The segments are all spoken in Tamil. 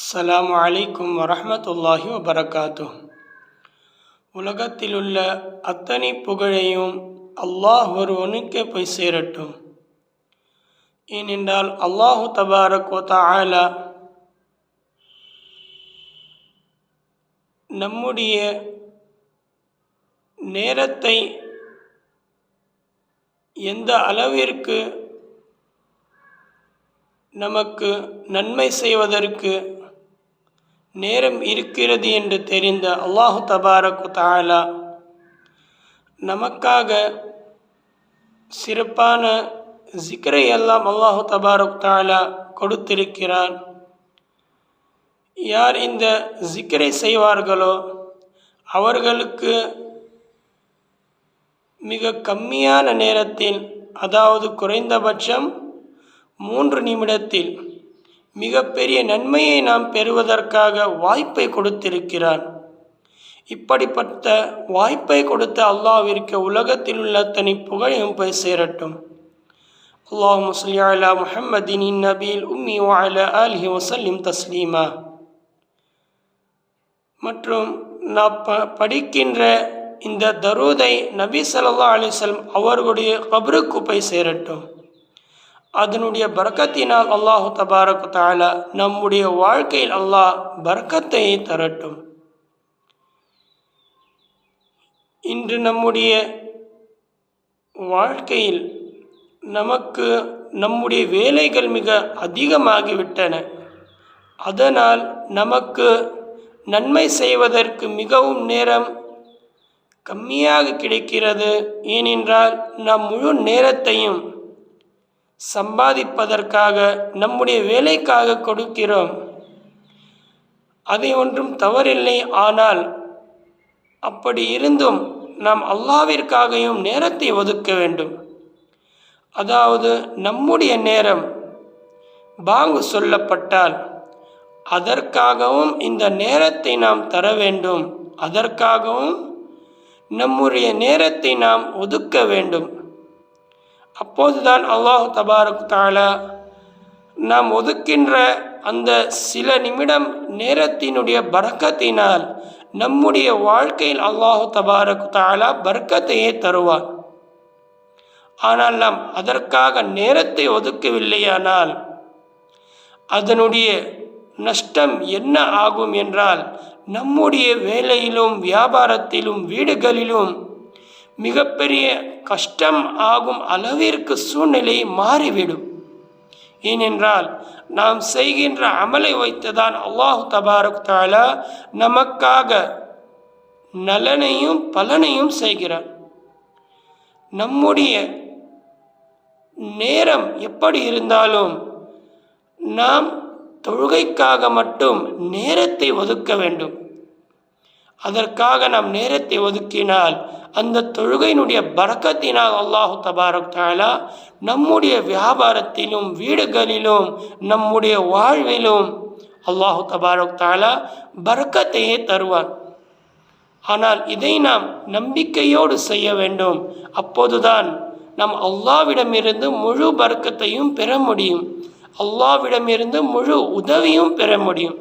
அஸ்ஸலாமு அலைக்கும் வரஹ்மத்துல்லாஹி வபரகாத்துஹ். உலகத்திலுள்ள அத்தனை புகழையும் அல்லாஹ் ஒருவனுக்கே போய் சேரட்டும். ஏனென்றால் அல்லாஹு தபாரக் வ தஆலா நம்முடைய நேரத்தை எந்த அளவிற்கு நமக்கு நன்மை செய்வதற்கு நேரம் இருக்கிறது என்று தெரிந்த அல்லாஹு தபாரக் வ தஆலா நமக்காக சிறப்பான ஜிக்ரை எல்லாம் அல்லாஹு தபாரக் வ தஆலா கொடுத்திருக்கிறான். யார் இந்த ஜிக்ரை செய்வார்களோ அவர்களுக்கு மிக கம்மியான நேரத்தில், அதாவது குறைந்தபட்சம் 3 நிமிடத்தில் மிகப்பெரிய நன்மையை நாம் பெறுவதற்காக வாய்ப்பை கொடுத்திருக்கிறான். இப்படிப்பட்ட வாய்ப்பை கொடுத்த அல்லாஹ்விற்கு உலகத்தில் உள்ள அத்தனை புகழையும் போய் சேரட்டும். அல்லாஹும்ம ஸல்லி அலா முஹம்மதின் நபியில் உம்மி வ அலா ஆலிஹி வஸல்லிம் தஸ்லீமா. மற்றும் நாம் படிக்கின்ற இந்த தரூதை நபி ஸல்லல்லாஹு அலைஹி வஸல்லம் அவர்களுடைய கபருக்கு போய் சேரட்டும். அதனுடைய பரக்கத்தினால் அல்லாஹு தபாரக் வ தஆலா நம்முடைய வாழ்க்கையில் அல்லாஹ் பரக்கத்தை தரட்டும். இன்று நம்முடைய வாழ்க்கையில் நமக்கு நம்முடைய வேலைகள் மிக அதிகமாகிவிட்டன. அதனால் நமக்கு நன்மை செய்வதற்கு மிகவும் நேரம் கம்மியாக கிடைக்கிறது. ஏனென்றால் நாம் முழு நேரத்தையும் சம்பாதிப்பதற்காக நம்முடைய வேலைக்காக கொடுக்கிறோம். அதை ஒன்றும் தவறில்லை. ஆனால் அப்படி இருந்தும் நாம் அல்லாஹ்விற்காகவும் நேரத்தை ஒதுக்க வேண்டும். அதாவது நம்முடைய நேரம் பாங்கு சொல்லப்பட்டால் அதற்காகவும் இந்த நேரத்தை நாம் தர வேண்டும். அதற்காகவும் நம்முடைய நேரத்தை நாம் ஒதுக்க வேண்டும். அப்போதுதான் அல்லாஹ் தபாரக் வ தஆலா நாம் ஒதுக்கின்ற அந்த சில நிமிடம் நேரத்தினுடைய பரக்கத்தினால் நம்முடைய வாழ்க்கையில் அல்லாஹ் தபாரக் வ தஆலா பரக்கத்தையே தருவார். ஆனால் நாம் அதற்காக நேரத்தை ஒதுக்கவில்லையானால் அதனுடைய நஷ்டம் என்ன ஆகும் என்றால், நம்முடைய வேலையிலும் வியாபாரத்திலும் வீடுகளிலும் மிகப்பெரிய கஷ்டம் ஆகும் அளவிற்கு சூழ்நிலை மாறிவிடும். ஏனென்றால் நாம் செய்கின்ற அமலை வைத்துதான் அல்லாஹ் தபாரக் வ தஆலா நமக்காக நலனையும் பலனையும் செய்கிறார். நம்முடைய நேரம் எப்படி இருந்தாலும் நாம் தொழுகைக்காக மட்டும் நேரத்தை ஒதுக்க வேண்டும். அதற்காக நாம் நேரத்தை ஒதுக்கினால் அந்த தொழுகையினுடைய பரக்கத்தினால் அல்லாஹு தபாரக் வ தஆலா நம்முடைய வியாபாரத்திலும் வீடுகளிலும் நம்முடைய வாழ்விலும் அல்லாஹு தபாரக் வ தஆலா பரக்கத்தையே தருவான். ஆனால் இதை நாம் நம்பிக்கையோடு செய்ய வேண்டும். அப்போதுதான் நாம் அல்லாஹ்விடமிருந்து முழு பரக்கத்தையும் பெற முடியும். அல்லாஹ்விடமிருந்து முழு உதவியும் பெற முடியும்.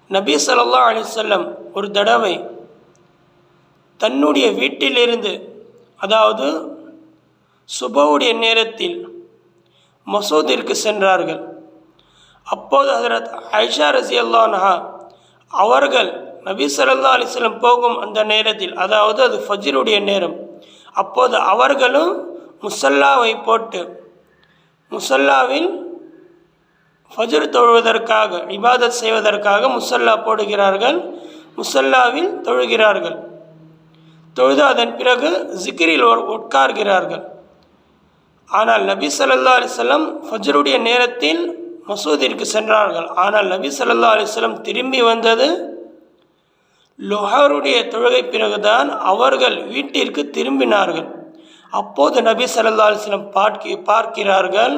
நபி ஸல்லல்லாஹு அலைஹி வஸல்லம் ஒரு தடவை தன்னுடைய வீட்டிலிருந்து, அதாவது சுபஹுடைய நேரத்தில் மசூதிற்கு சென்றார்கள். அப்போது ஹஜ்ரத் ஆயிஷா ரஸியல்லாஹு அன்ஹா அவர்கள் நபி ஸல்லல்லாஹு அலைஹி வஸல்லம் போகும் அந்த நேரத்தில், அதாவது அது ஃபஜ்ருடைய நேரம், அப்போது அவர்களும் முஸல்லாவை போட்டு முஸல்லாவில் ஃபஜ்ர் தொழுவதற்காக, இபாதத் செய்வதற்காக முஸல்லா போடுகிறார்கள். முஸல்லாவில் தொழுகிறார்கள். தொழுது அதன் பிறகு ஜிக்ரில் உட்கார்கிறார்கள். ஆனால் நபி ஸல்லல்லாஹு அலைஹி வஸல்லம் ஃபஜ்ருடைய நேரத்தில் மசூதிற்கு சென்றார்கள். ஆனால் நபி ஸல்லல்லாஹு அலைஹி வஸல்லம் திரும்பி வந்தது லுஹருடைய தொழுகை பிறகுதான் அவர்கள் வீட்டிற்கு திரும்பினார்கள். அப்போது நபி ஸல்லல்லாஹு அலைஹி வஸல்லம் பார்க்கிறார்கள்,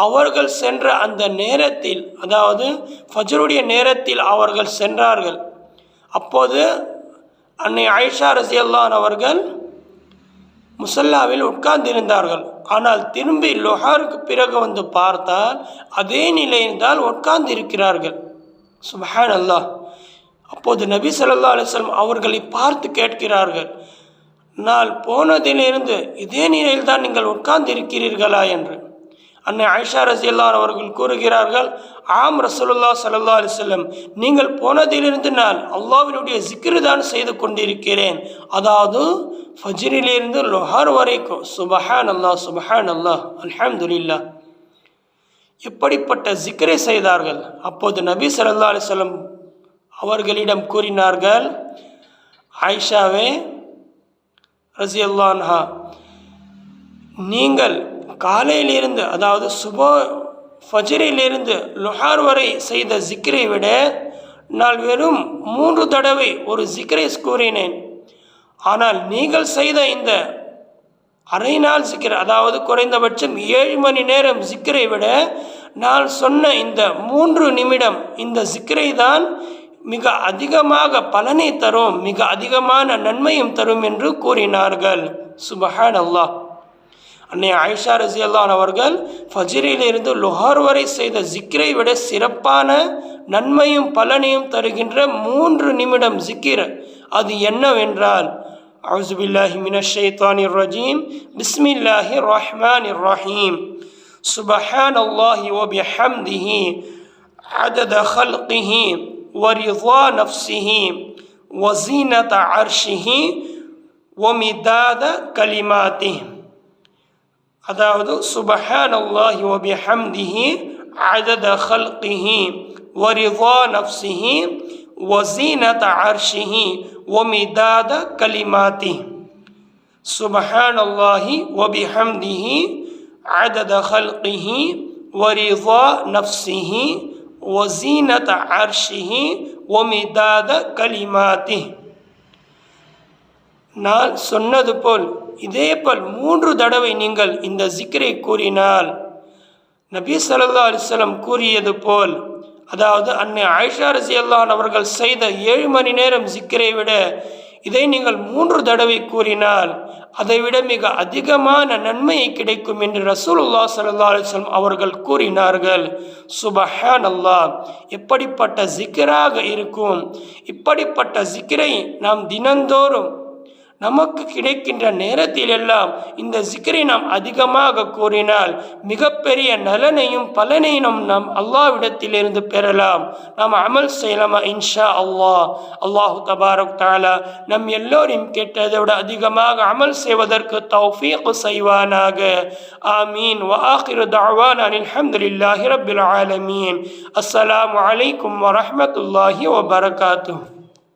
அவர்கள் சென்ற அந்த நேரத்தில், அதாவது ஃபஜ்ருடைய நேரத்தில் அவர்கள் சென்றார்கள். அப்போது அன்னை ஆயிஷா ரஸியல்லாஹு அன்ஹா அவர்கள் முசல்லாவில் உட்கார்ந்திருந்தார்கள். ஆனால் திரும்பி லொஹாருக்கு பிறகு வந்து பார்த்தால் அதே நிலையில் தான் உட்கார்ந்து இருக்கிறார்கள். சுப்ஹான் அல்லாஹ். அப்போது நபி ஸல்லல்லாஹு அலைஹி வஸல்லம் அவர்களை பார்த்து கேட்கிறார்கள், நான் போனதிலிருந்து இதே நிலையில் தான் நீங்கள் உட்கார்ந்து இருக்கிறீர்களா என்று. அன்னை ஆயிஷா ரஸியல்லாஹு அன்ஹா அவர்கள் கூறுகிறார்கள், ஆம் ரசூலுல்லாஹ் ஸல்லல்லாஹு அலைஹி வஸல்லம், நீங்கள் போனதிலிருந்து நான் அல்லாஹ்வினுடைய ஜிக்ர் தான் செய்து கொண்டிருக்கிறேன். அதாவது ஃபஜ்ரிலிருந்து லுஹர் வரைக்கும். சுப்ஹான் அல்லாஹ், சுப்ஹான் அல்லாஹ், அல்ஹம்துலில்லாஹ். எப்படிப்பட்ட ஜிக்ரை செய்தார்கள். அப்போது நபி ஸல்லல்லாஹு அலைஹி வஸல்லம் அவர்களிடம் கூறினார்கள், ஆயிஷாவே ரஸியல்லாஹு அன்ஹா, நீங்கள் காலையிலிருந்து, அதாவது ஃபஜ்ரிலிருந்து லுஹர் வரை செய்த ஜிக்ரை விட நான் வெறும் 3 தடவை ஒரு ஜிக்ரை கூறினேன். ஆனால் நீங்கள் செய்த இந்த அரை நாள் ஜிக்ர், அதாவது குறைந்தபட்சம் 7 மணி நேரம் ஜிக்ரை விட நான் சொன்ன இந்த 3 நிமிடம் இந்த ஜிக்ரை தான் மிக அதிகமாக பலனை தரும், மிக அதிகமான நன்மையும் தரும் என்று கூறினார்கள். சுப்ஹான் அல்லாஹ். அன்னை ஆயிஷா ரஸியல்லாஹு அன்ஹா அவர்கள் ஃபஜ்ரிலிருந்து லுஹர் வரை செய்த ஜிக்ரை விட சிறப்பான நன்மையும் பலனையும் தருகின்ற 3 நிமிடம் ஜிக்ர் அது என்னவென்றால், அஊஸு பில்லாஹி மினஷ் ஷைத்தானிர் ரஜீம், பிஸ்மில்லாஹிர் ரஹ்மானிர் ரஹீம், சுப்ஹானல்லாஹி வ பிஹம்திஹி அதத ஹல்கிஹி வ ரிضா நஃப்ஸிஹி வ ஸீனத அர்ஷிஹி வ மிதாத கலிமாத்திஹி. அதாவது சுப்ஹானல்லாஹி வ பிஹம்திஹி அதத ஹல்கிஹி வ ரிضா நஃப்ஸிஹி வ ஸீனத அர்ஷிஹி வ மிதாத கலிமாத்திஹி. சுப்ஹானல்லாஹி வ பிஹம்திஹி அதத ஹல்கிஹி வ ரிضா நஃப்ஸிஹி வ ஸீனத அர்ஷிஹி வ மிதாத கலிமாத்திஹி. நான் சொன்னது போல் இதே போல் 3 தடவை நீங்கள் இந்த ஜிக்ரை கூறினால், நபி ஸல்லல்லாஹு அலைஹி வஸல்லம் கூறியது போல், அதாவது அன்னை ஆயிஷா ரஸியல்லாஹு அன்ஹா அவர்கள் செய்த 7 மணி நேரம் ஜிக்ரை விட இதை நீங்கள் 3 தடவை கூறினால் அதைவிட மிக அதிகமான நன்மை கிடைக்கும் என்று ரசூலுல்லாஹ் ஸல்லல்லாஹு அலைஹி வஸல்லம் அவர்கள் கூறினார்கள். சுப்ஹான் அல்லாஹ். எப்படிப்பட்ட ஜிக்ராக இருக்கும். இப்படிப்பட்ட ஜிக்ரை நாம் தினந்தோறும் நமக்கு கிடைக்கின்ற நேரத்தில் எல்லாம் இந்த ஜிக்ரை நாம் அதிகமாக கூறினால் மிகப்பெரிய நலனையும் பலனையும் நாம் அல்லாஹ்விடத்திலிருந்து பெறலாம். நாம் அமல் செய்யலாமா இன்ஷா அல்லாஹ். அல்லாஹு தபாரக் தஆலா நம் எல்லோரையும் கேட்டதை விட அதிகமாக அமல் செய்வதற்கு தௌஃபீக் செய்வானாக. ஆமீன். வ ஆகிரு தஅவானா அல்ஹம்துலில்லாஹி ரப்பில் ஆலமீன். அஸ்ஸலாமு அலைக்கும் வ ரஹ்மத்துல்லாஹி வ பரகாத்துஹு.